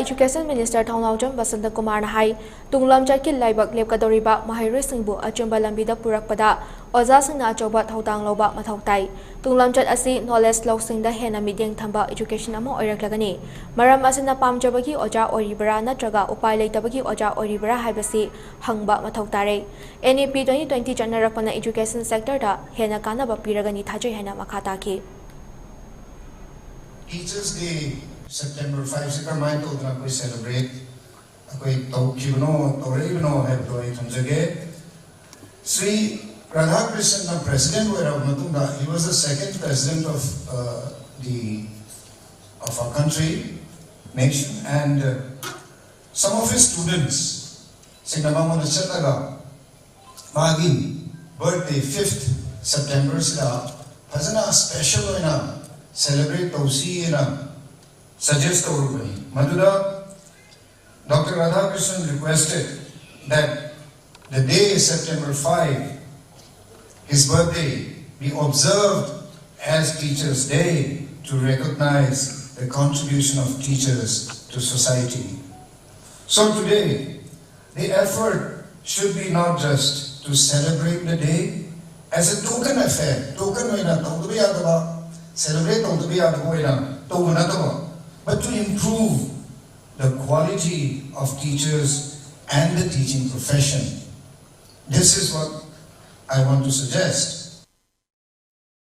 Education Minister Thounaojam Basanta Kumar hai Tunglamchatki laibak lepkadouriba maheiroi singbu achumba lambida purakpada oja singna achouba thoudang louba mathou tai Tunglamchat asi knowledge lousingda hena midyeng thamba education amo oiraklagani maram asina Pamjabagi oja oiribara nattraga upai leitabagi oja oiribara haibasi hangba mathou tare NEP 2020 chanarakpana education sector da hena kanaba piragani thajai hena makhata ki Teachers Day September 5 se kamai to na koi celebrate koi Tokibno Toribno have to Pamjabagi Sri Radhakrishnan president were he was the second president of our country nation and some of his students singna nattraga magi birthday 5th September sida hasana special oina celebrate tausi ena suggest tawrubani maduda Dr. Radhakrishnan requested that the day September 5 his birthday be observed as Teachers' Day to recognize the contribution of teachers to society. So today the effort should be not just to celebrate the day as a token affair, celebrate but to improve the quality of teachers and the teaching profession. This is what I want to suggest.